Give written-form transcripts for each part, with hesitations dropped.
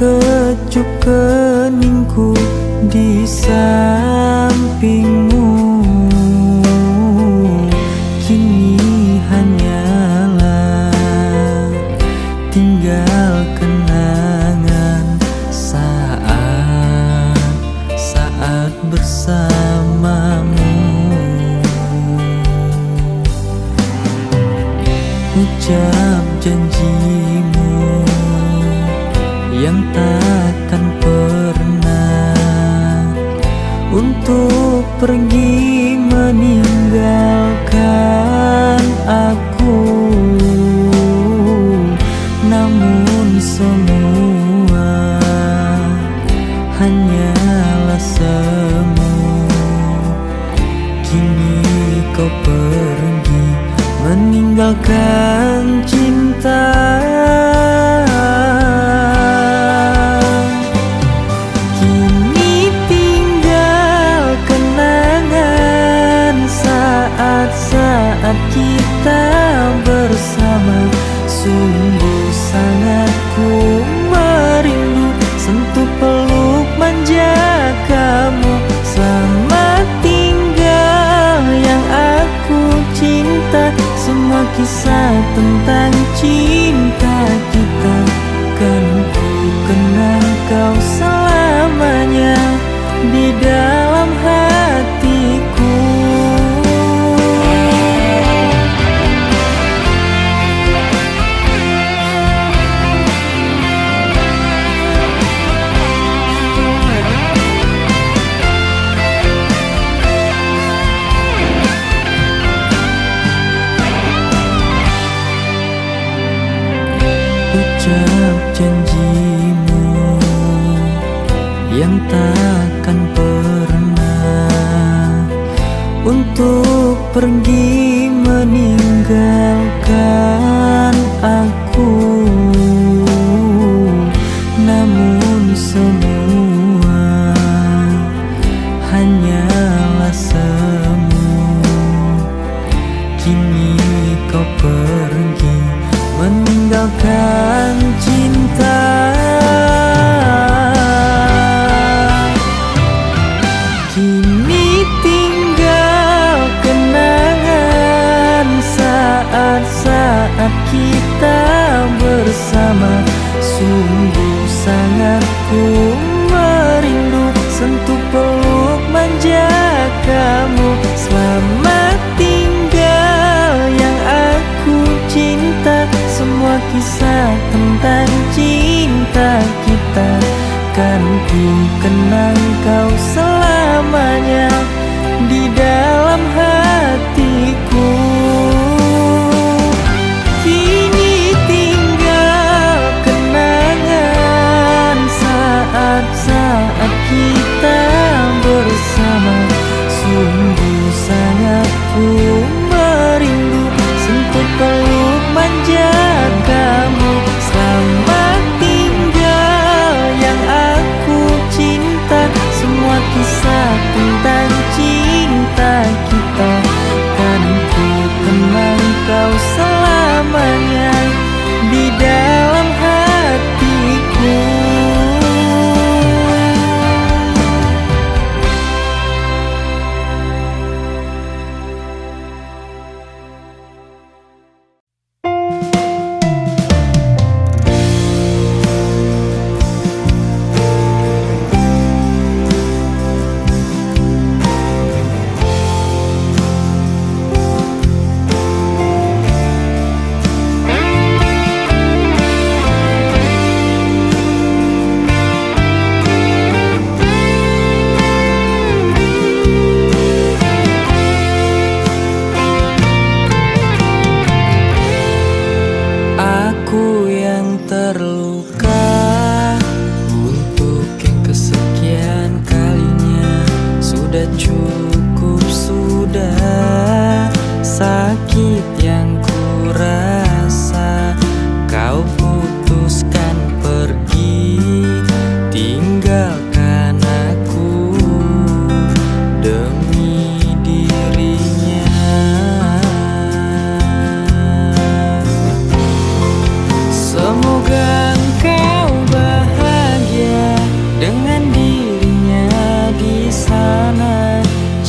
Sekecup keningku di sampingmu, kini hanyalah tinggal kenangan saat bersamamu. Ucap janjimu yang takkan pernah untuk pergi meninggalkan aku. Namun semua hanyalah semu. Kini kau pergi meninggalkan cinta. Kini tinggal kenangan saat-saat kita bersama. Sungguh sangat ku merindu sentuh peluk manja kamu. Selamat tinggal yang aku cinta. Semua kisah tentang cinta kita kan ku kenang kau selamanya di dalam hatiku. Ucap janjimu yang takkan pernah untuk pergi meninggalkan aku. Namun semua hanyalah semu. Kini kau pergi meninggalkan cinta. Kini tinggal kenangan saat-saat kita bersama. Sungguh sangat ku merindu sentuh peluk manja kamu. Selamat tinggal yang aku cinta. Semua kisah tentang cinta kita kan ku kenang kau selamanya di dalam hatiku. Kini tinggal kenangan saat-saat kita bersama. Sungguh sangat ku merindu sentuh peluk manja kamu. Selamat tinggal yang aku cinta. Semua kisah tentang cinta kita kan ku kenang kau selamanya di dalam hatiku.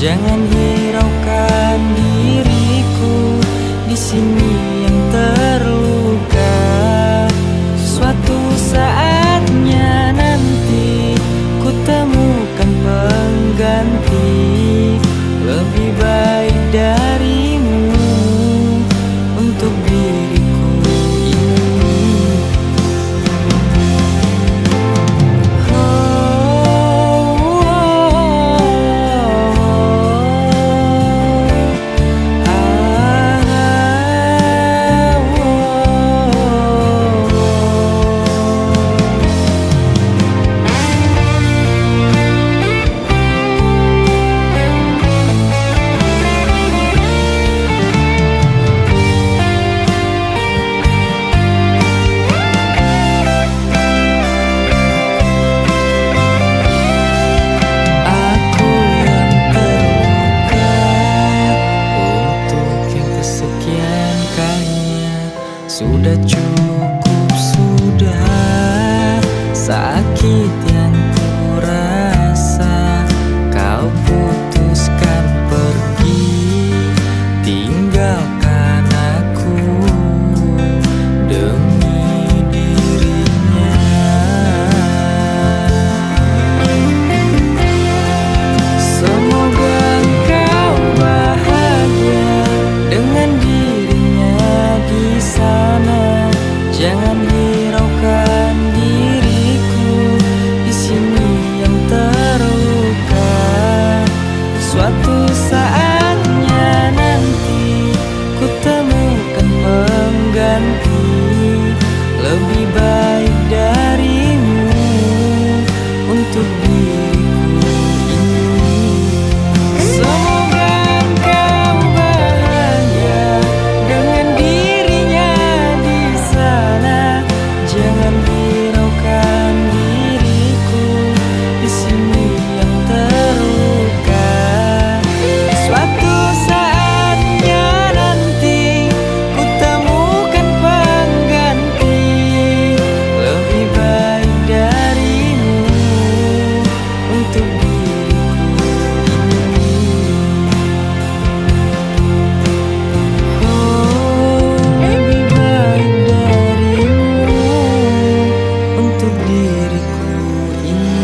Jangan hiraukan diriku di sini yang terluka. Suatu saatnya nanti ku temukan pengganti lebih baik darimu untuk diriku ini. Sudah cukup, sudah sakit yang ku rasa. Kau putuskan pergi, tinggalkan aku demi dirinya. Semoga engkau bahagia dengan dirinya di sana. Jangan hiraukan diriku di sini yang terluka. Suatu saatnya nanti ku temukan pengganti lebih baik darimu untuk diriku ini. Semoga engkau bahagia dengan dirinya di sana. Jangan hiraukan diriku di sini yang terluka. Suatu saatnya nanti ku temukan pengganti lebih baik darimu untuk diriku ini. Oh, lebih baik darimu untuk diriku ini.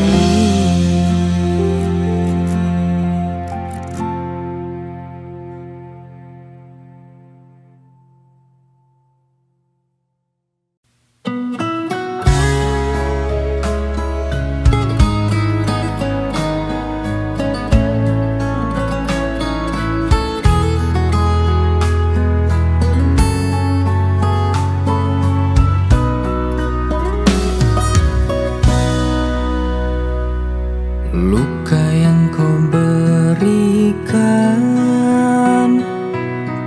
Luka yang kau berikan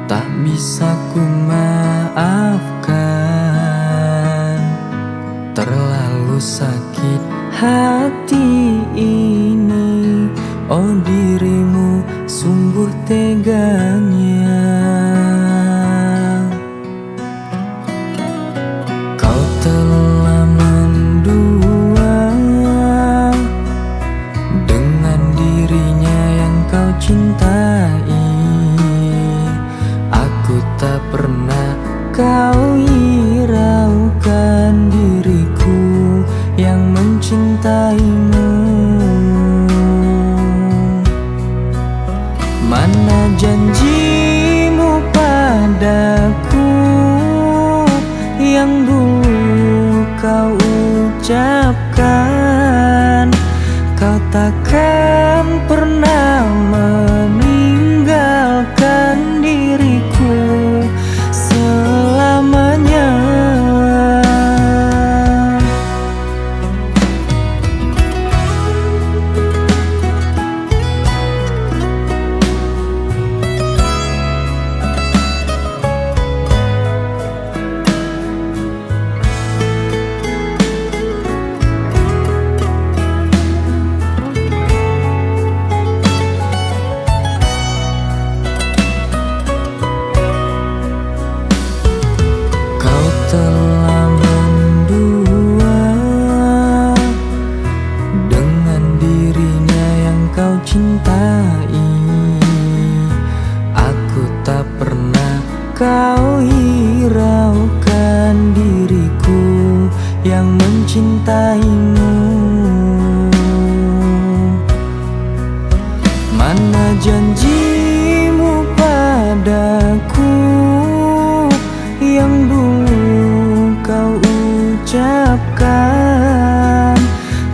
tak bisa ku maafkan. Terlalu sakit hati ini, oh dirimu sungguh teganya. Kau telah mendua dengan dirinya yang kau cintai. Aku tak pernah kau hiraukan diriku yang mencintaimu. Mana janjimu padaku yang dulu kau ucapkan? Kau takkan pernah meninggalkan diriku selamanya.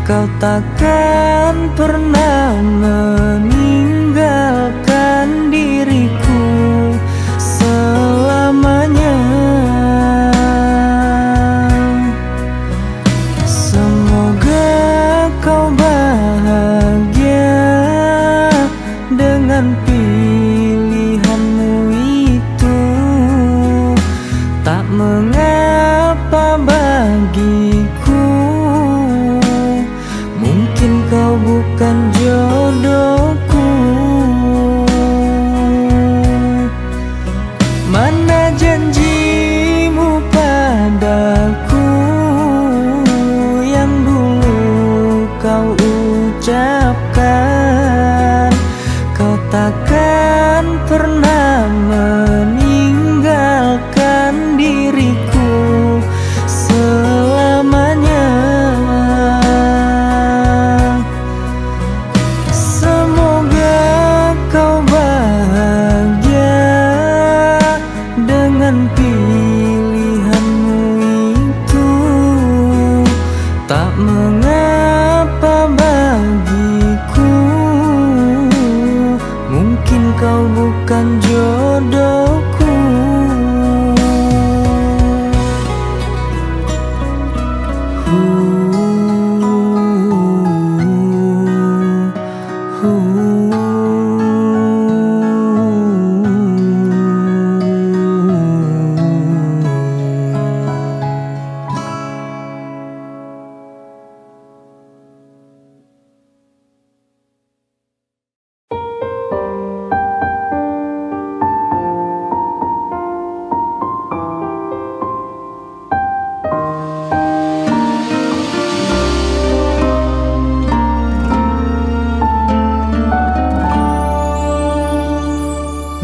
kau takkan pernah meninggalkan diriku selamanya. Semoga kau bahagia dengan pilihanmu itu. Tak mengapa bagiku, mungkin kau bukan jodohku. Mana janjimu padaku yang dulu kau ucapkan? Kau takkan pernah meninggalkan diriku selamanya. Semoga kau bahagia dengan pilihanmu itu. Tak mengapa bagiku, mungkin kau bukan jodohku.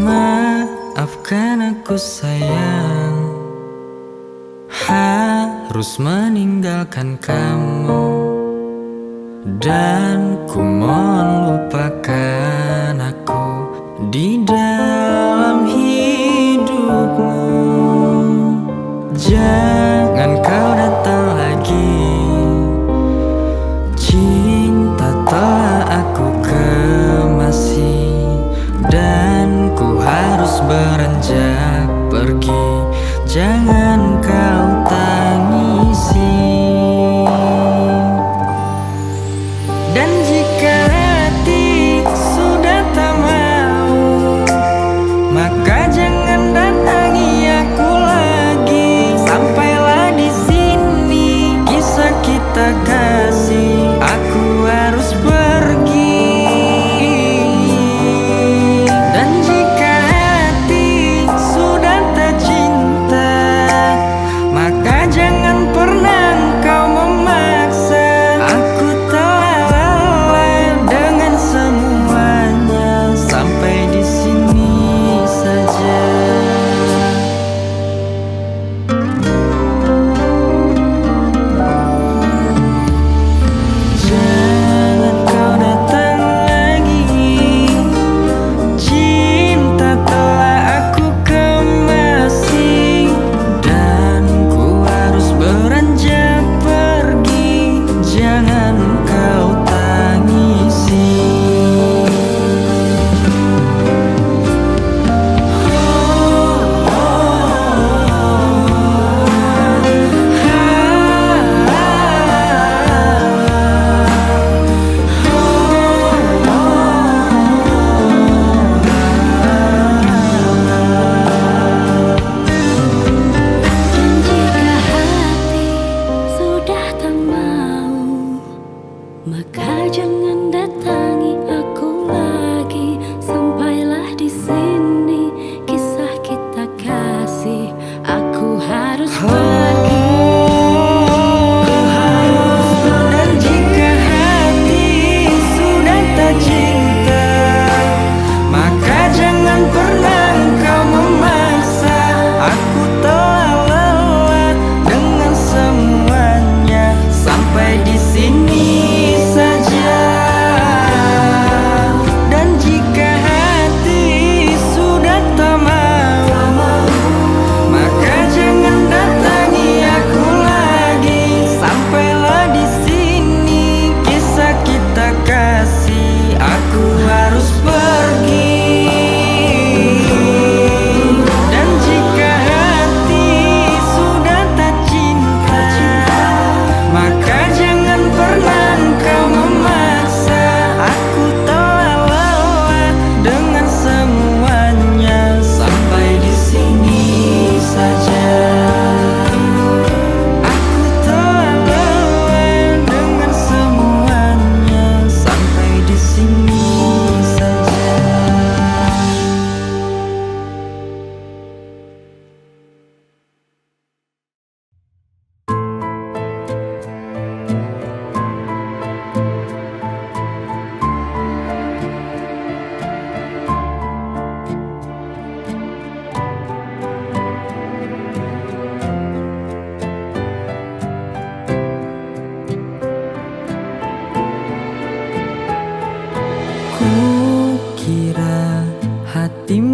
Maafkan aku sayang, harus meninggalkan kamu. Dan ku mohon lupakan aku di dalam hidupmu. Jangan kau datang lagi, cinta telah aku kemasi. Dan ku harus beranjak pergi, jangan kau tangisi. Dan jika hati sudah tak mau, maka jangan datangi aku lagi. Sampailah di sini kisah kita kasih, aku harus pergi. Sampai di sini saja.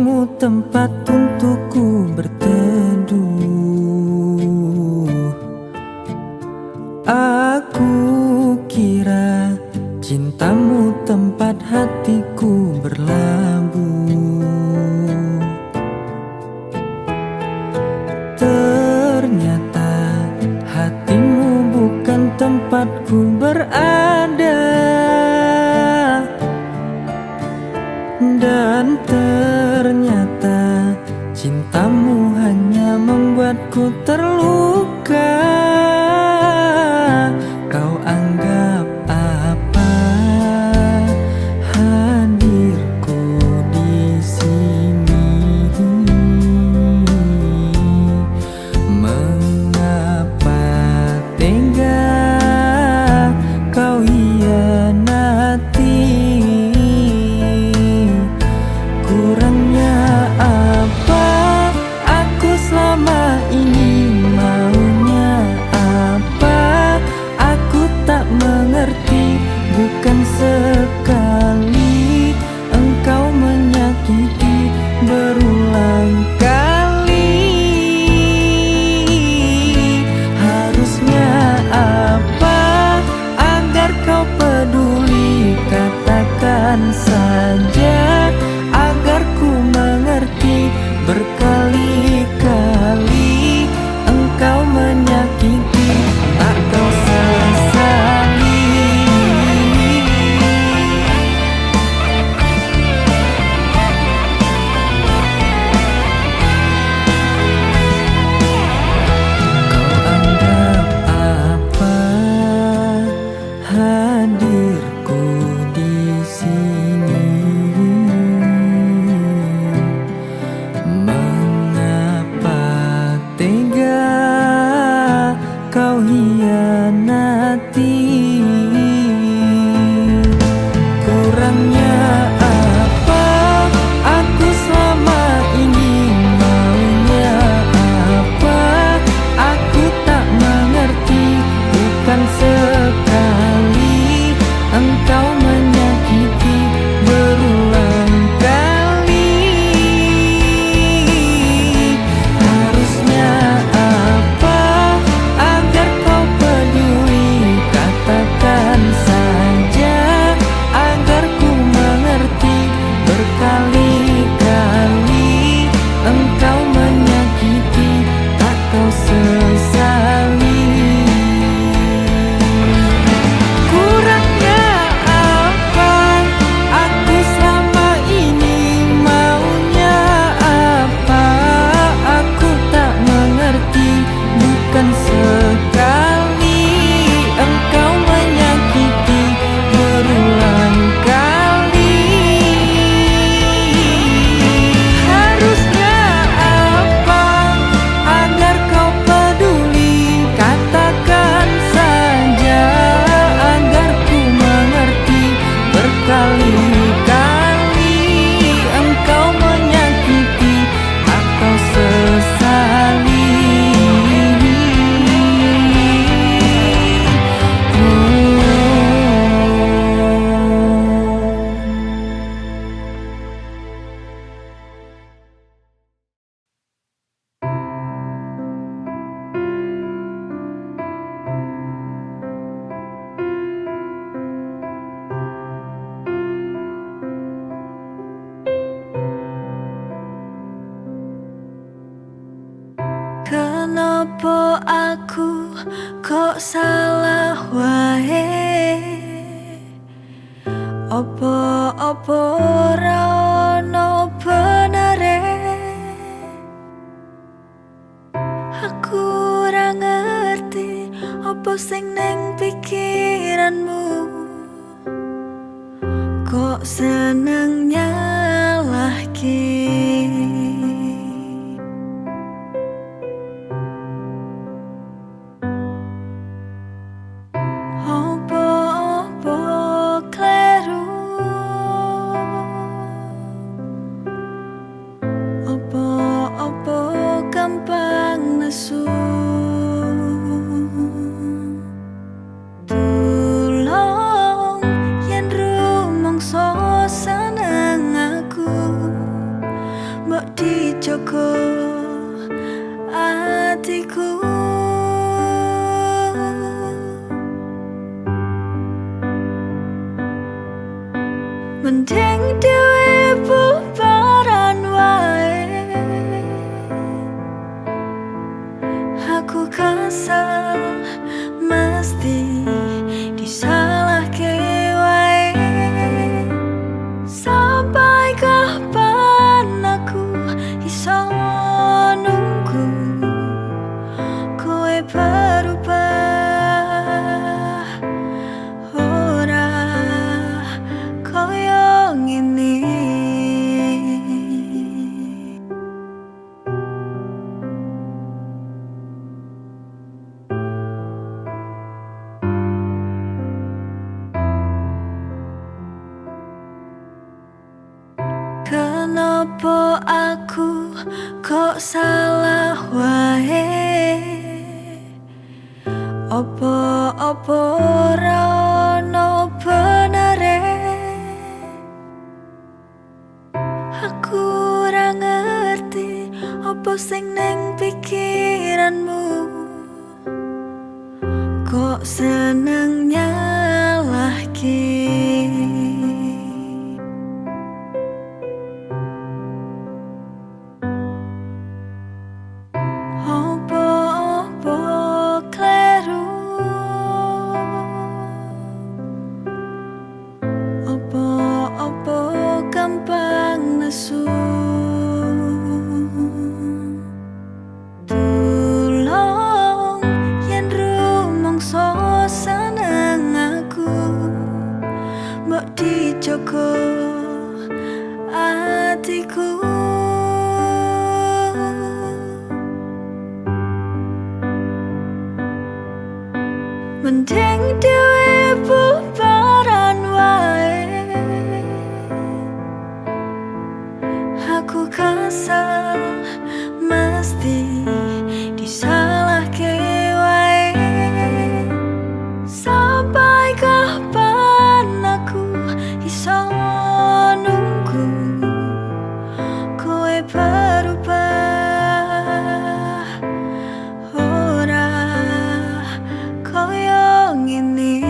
hatimu tempat untukku berteduh. Aku kira cintamu tempat hatiku berlabuh. Ternyata hatimu bukan tempatku berada. Dan ternyata cintamu hanya membuatku terluka. Kau anggap apa hadirku di sini? Mengapa tega kau hianati? Kurangnya apa aku selama ini? Maunya apa aku tak mengerti. Bukan sekali engkau menyakiti, berulang kali. Harusnya apa agar kau peduli? Katakan saja agar ku mengerti. Berkali-kali engkau menyakiti, tak kau sesali. Kau anggap apa hadirku di sini? Mengapa tega kau hianati? Kurangnya apa aku selama ini? Maunya apa aku tak mengerti. Bukan sekali engkau menyakiti, berulang kali. Harusnya apa agar kau peduli? Katakan saja agar ku mengerti. Berkali-kali engkau menyakiti, tak kau sesali. Kurangnya apa aku selama ini? Maunya apa aku tak mengerti. Bukan sekali engkau menyakiti, berulang kali. Harusnya apa agar kau peduli? Katakan saja agar ku mengerti. Berkali-kali engkau menyakiti, tak kau sesali. Kenapa aku kok salah wae? Apa ora ono benere? Aku ora ngerti apa sing ning pikiranmu. Kok seneng nyalahke? Apa kleru? Apa gampang nesu? Tulung yen rumangsa seneng. Apa aku kok salah wae? Apa ora ono benere? Aku ora ngerti apa sing ning pikiranmu. Kok seneng nyalahke? Apa kleru? Apa gampang nesu? Tulung yen rumangsa seneng aku, mbok dijogo atiku. Mending dhewe bubaran wae. Aku kesel mesti disalahke wae. Sampai kapan aku iso nunggu kowe berubah? Ora koyo ngene.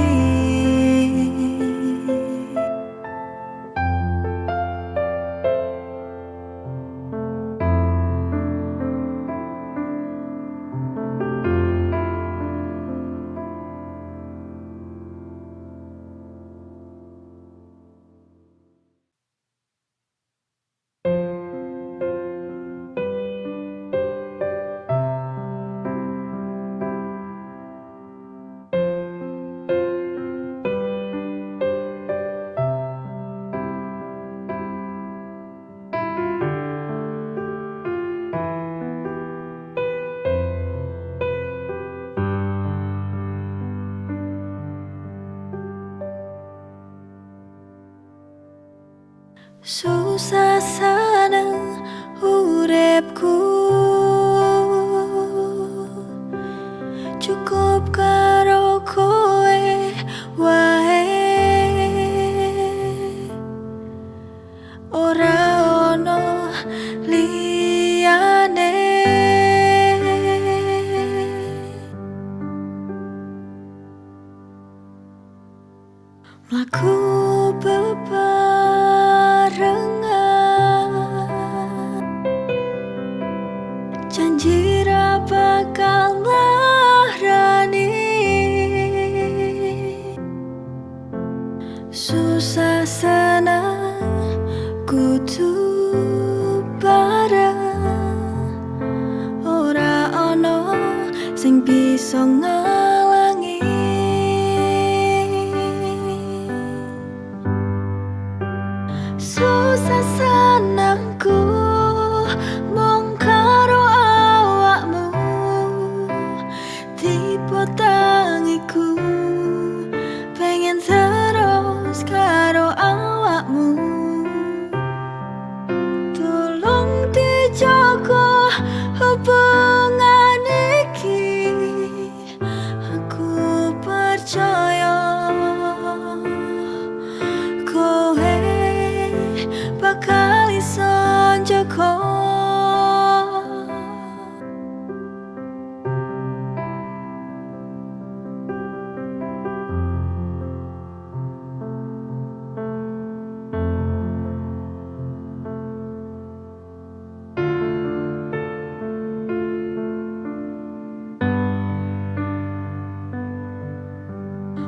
Susah seneng uripku, cukup karo kowe wae. Ora ono liyane. Mlaku bebarengan, janji ra bakal nglarani. Susah seneng kudu bareng, ora ono sing bisa ngalangi. Susah senengku mung karo awakmu, tipe tangiku pengen terus karo awakmu. Tolong dijaga hubungan iki, aku percaya kowe bakal iso njaga.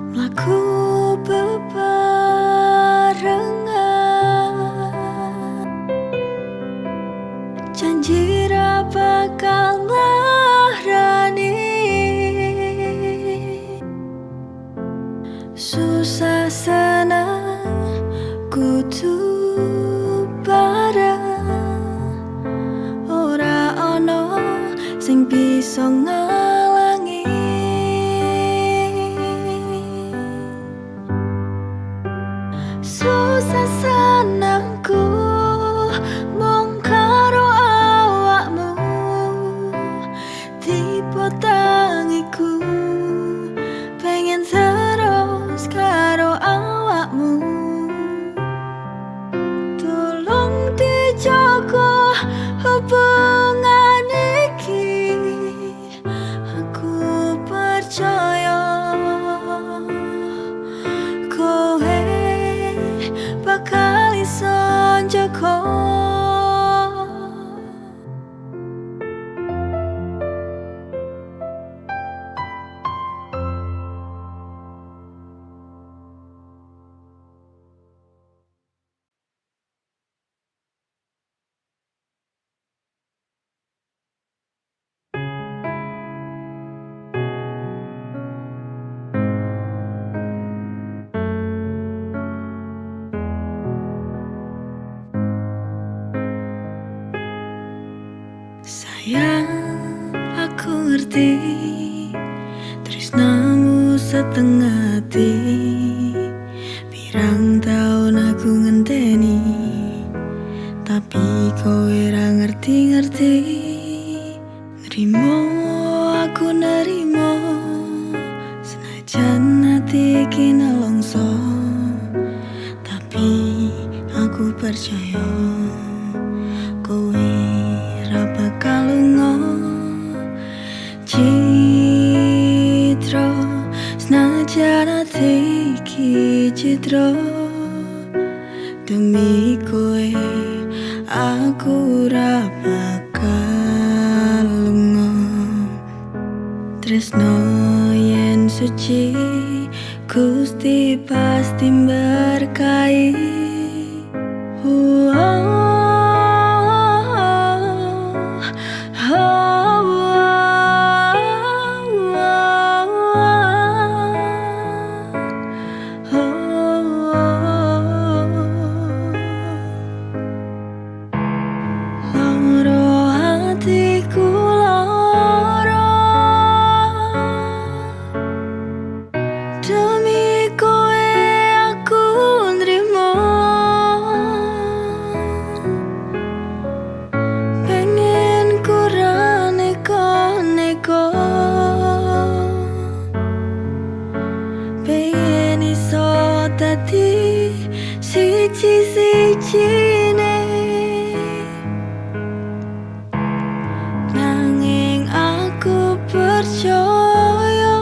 Mlaku bebarengan, janji ra bakal nglarani. Susah seneng kudu bareng, ora ono sing bisa ngalangi. Susah senengku Yang aku ngerti tresnamu setengah hati. Pirang tahun aku ngenteni, tapi kowe ra ngerti-ngerti. Nerimo, aku nerimo, senajan hati iki nelongso, tapi aku percaya kowe ra bakal lunga. Citra, senajan hati iki citra, demi kowe aku ra bakal lunga. Tresno yen suci Gusti pasti berkahi. Loro hatiku loro, demi kowe aku nrimo. Pengen ku ra neko-neko, pengen iso dadi siji-sijine. Nanging aku percaya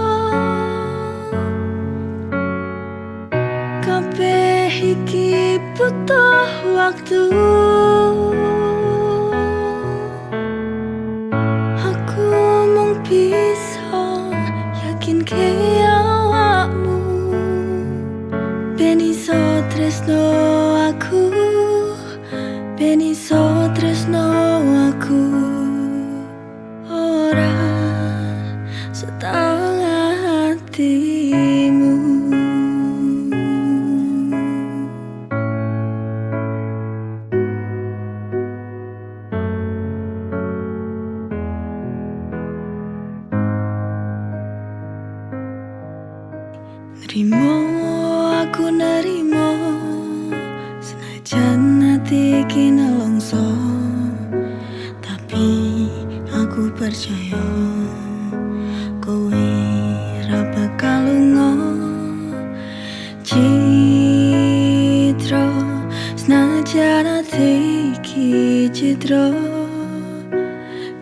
kabeh iki butuh waktu. Aku mung bisa yakinke awakmu, ben iso tresno aku, ben iso tresno aku. Ora setengah hatimu. Nerimo, aku nerimo, senajan hati iki nelongso, tapi aku percaya kowe ra bakal lunga. Citra, senajan hati iki citra,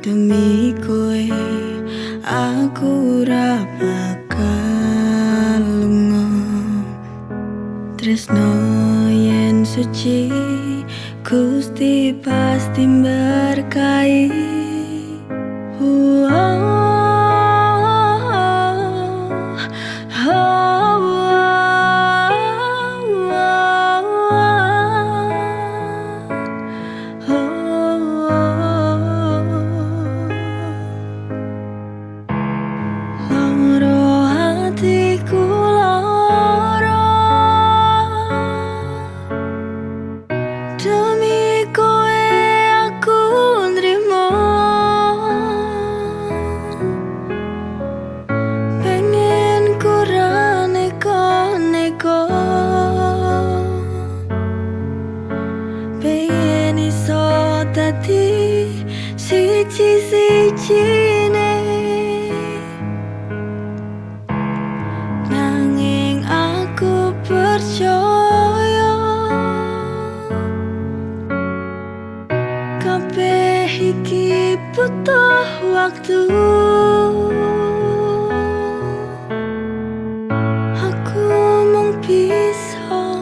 demi kowe aku ra bakal lunga. Tresno yen suci Gusti pasti berkahi. Loro hatiku loro, demi kowe aku nrimo. Pengen ku ra neko-neko, pengen iso dadi siji-sijine. Nanging aku percaya kabeh iki butuh waktu. Aku mung bisa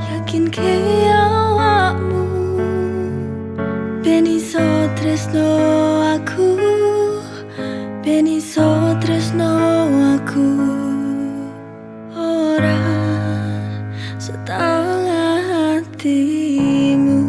yakinke awakmu, ben iso tresno aku, ben iso tresno aku. Ora setengah hatimu.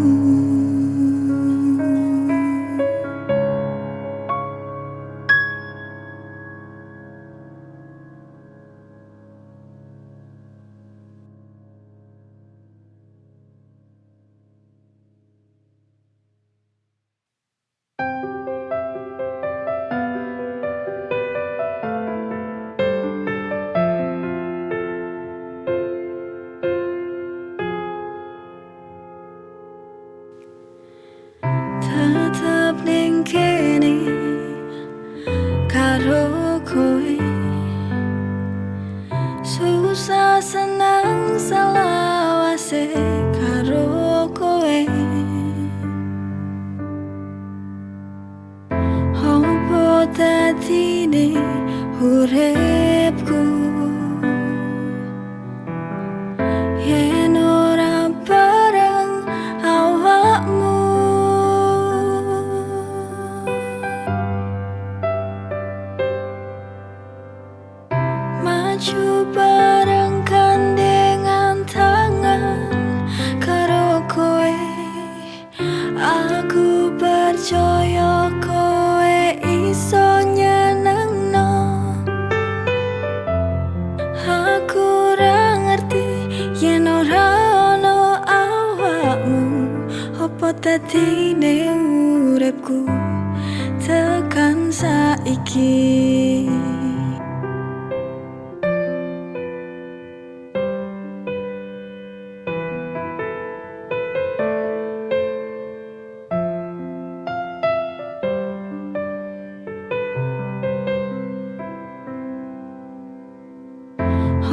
uripku yen ora bareng awakmu. Maju bareng gandengan tangan karo kowe, aku percaya kowe iso nyenengno. Aku ora ngerti yen ora ono awakmu, apa dadine uripku tekan saiki.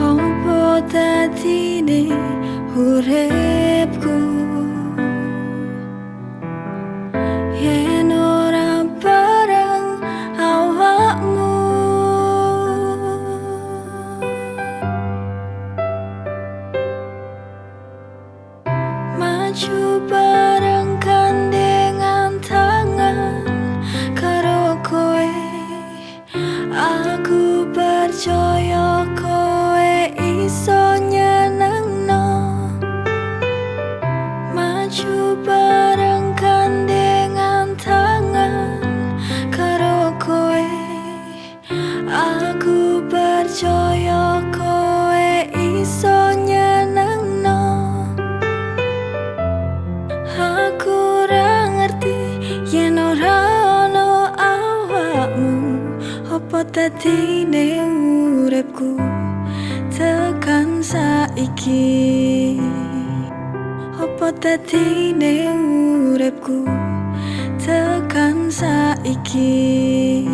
Apa dadine uripku yen ora bareng awakmu. Maju bareng gandengan tangan karo kowe, aku percaya kowe iso nyenengno. Maju bareng gandengan tangan karo kowe, aku percaya kowe iso nyenengno. Aku ora ngerti yen ora ono awakmu, apa dadine uripku tekan saiki. Apa dadine uripku tekan saiki.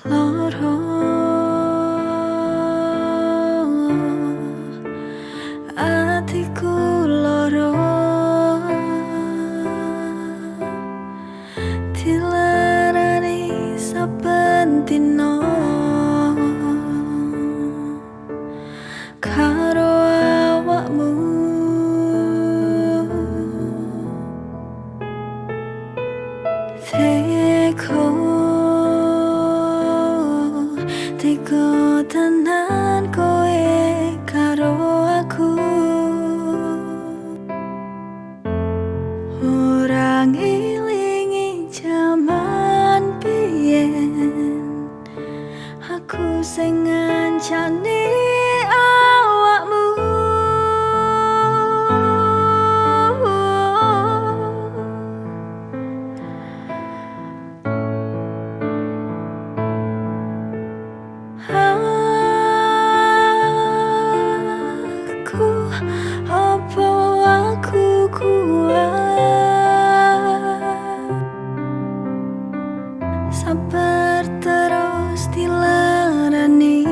Loro atiku loro dilarani saben dina karo awakmu. Teko tenan kowe karo aku, ora ngelingi jaman biyen aku sing ngancani awakmu. Aku kuat sabar terus dilarani,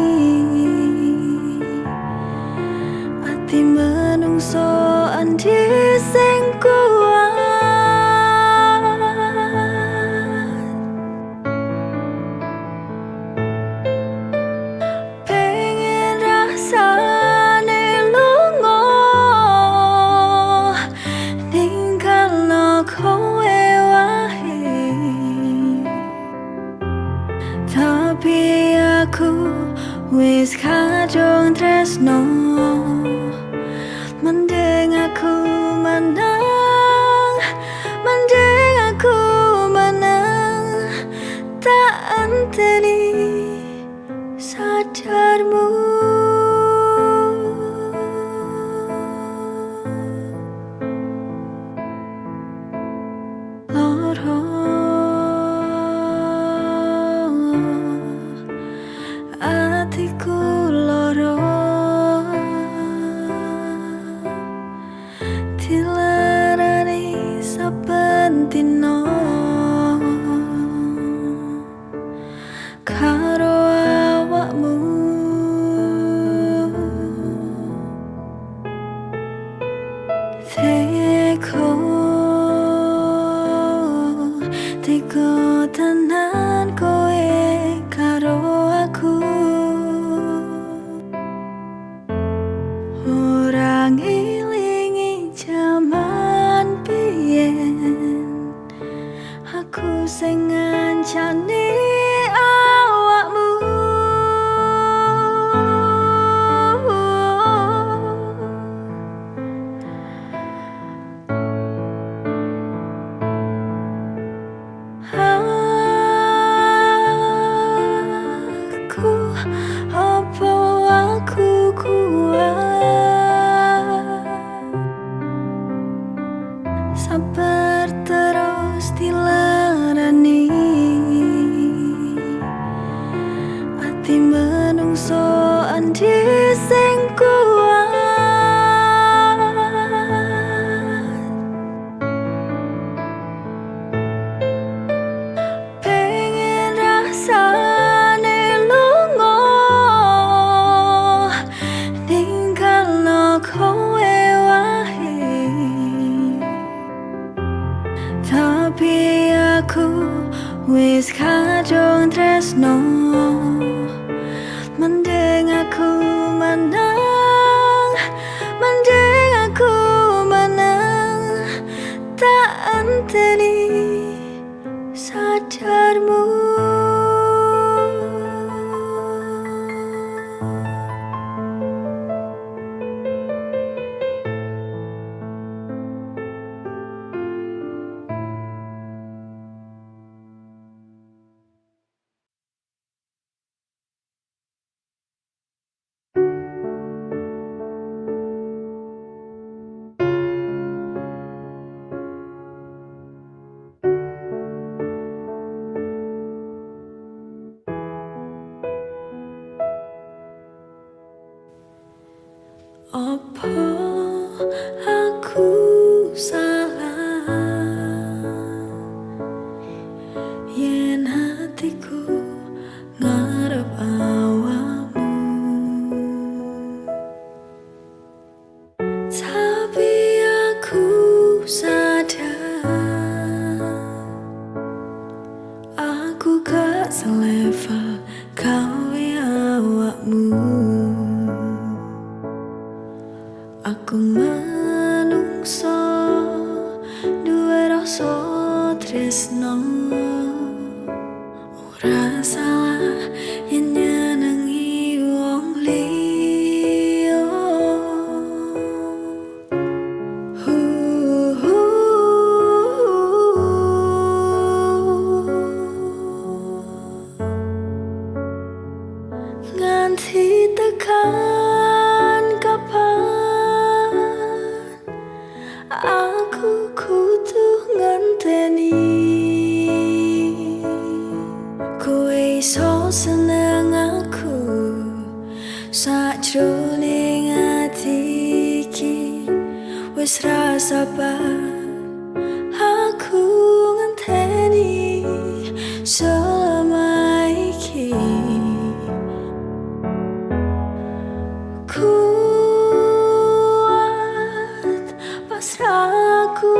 ati menungso andi sing kuat. Pengen rasane lunga ninggalno kowe wae, tapi aku wis kadung tresno. Mending aku menang, mending aku menang, tak anteni sadarmu. loro, atiku loro, dilarani saben dina karo awakmu. Teko tenan kowe karo aku, ora ngelingi jaman biyen aku sing ngancani awakmu. Aku kuat, sabar terus dilarani, ati menungso andi sing kuat. Pengen rasane lunga ninggalno kowe wae, tapi aku wis kadung tresno. Mending aku menang, mending aku menang, tak anteni sadarmu. Apa aku salah yen hatiku ngarep awakmu, tapi aku sadar aku gak selevel gawe awakmu. Aku manungso duwe rasa tresno, ora salah yen nyenengi wong liya. Nganti tekan kapan aku kudu ngenteni kowe iso seneng aku sajroning ati iki. Wis ra sabar aku ngenteni selama iki. Kuat pasrahku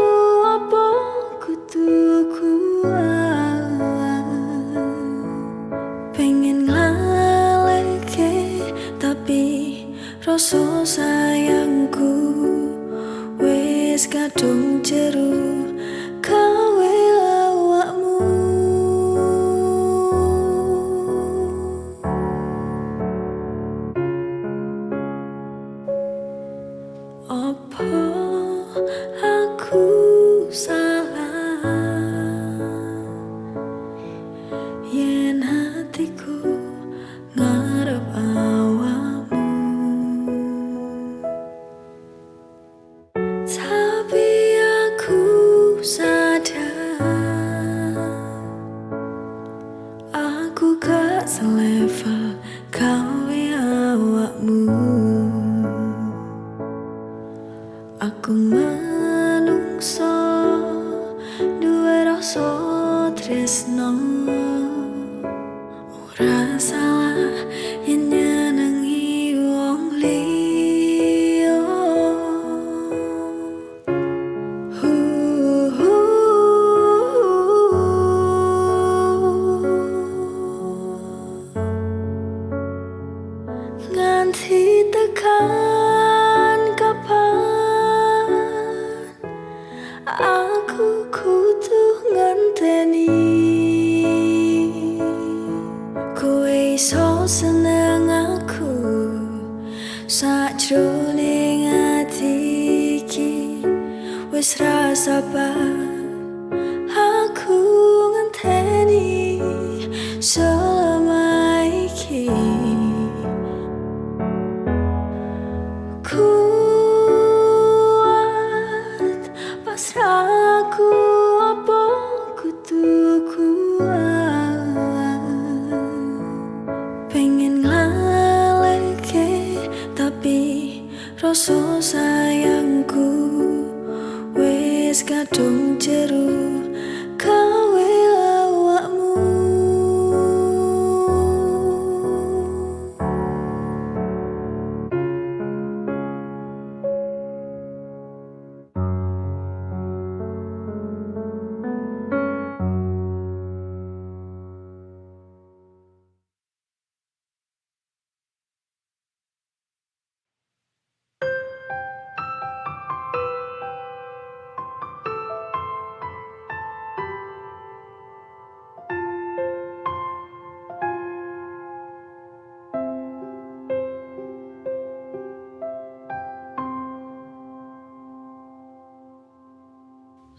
apa kudu kuat, pengen ngalihke tapi rasa sayangku wis kadung jero gawe awakmu. Apa aku salah yen hatiku ngarep awakmu, tapi tresno. Ora salah yen nyenengi wong liya. Nganti tekan kapan aku kudu ngenteni kowe iso seneng aku sakjroning ati iki. Wis ra sabar aku ngenteni selama iki. Kuat pasrahku apa kudu kuat. Pengen ngalihke tapi rasa sayangku wis kadung jero gawe awakmu.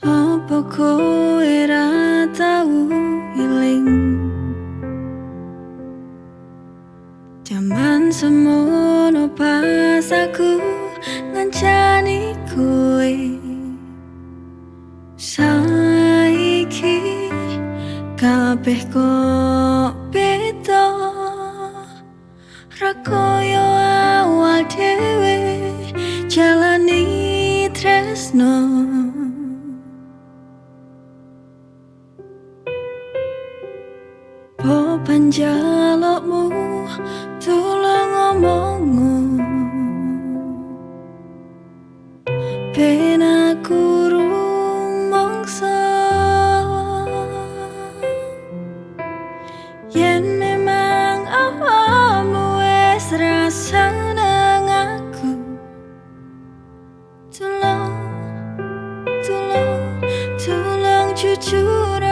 Apa kowe ra tau eling jaman semono pas aku ngancani kowe. Saiki kabeh kok beda, ra koyo awal dhewe jalani tresno. Po panjalukmu tulung ngomong ben aku rumangsa yen memang awakmu wis ra seneng aku. Tulung jujur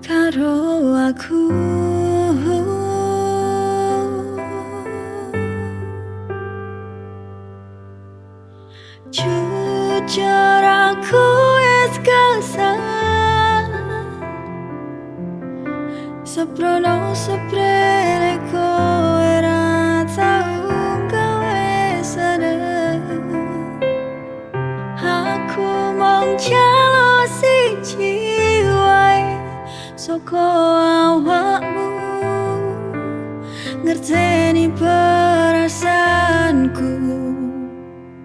karo aku. Jujur aku wis kesal seprono seprene kowe ra tau gawe seneng. Aku mung jalo siji wae saka awakmu, ngerteni perasaanku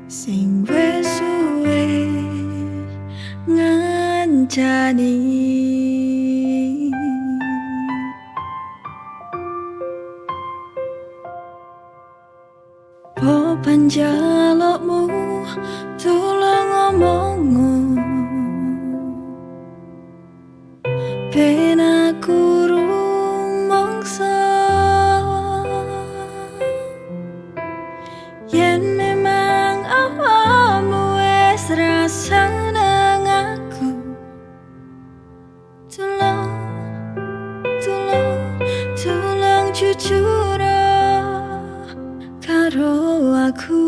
sing wis suwe ngancani. Po panjalukmu tulung ngomong ben aku rumangsa yen memang awakmu wis ra seneng aku. Tulung jujur karo aku.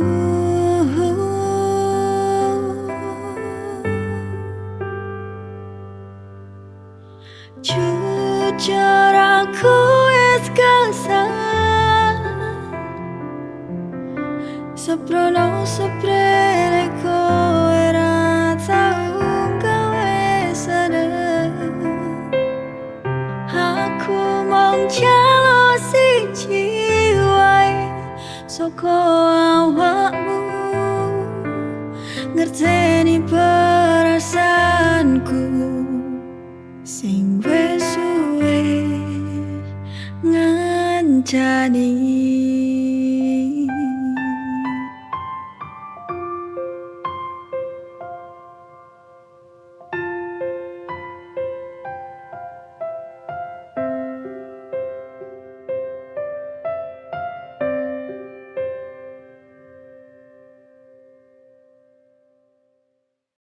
Jujur aku wis kesal seprono seprene kowe ra tau gawe seneng. Aku mung jalo siji wae saka awakmu, ngerteni perasaanku sing wis suwe ngancani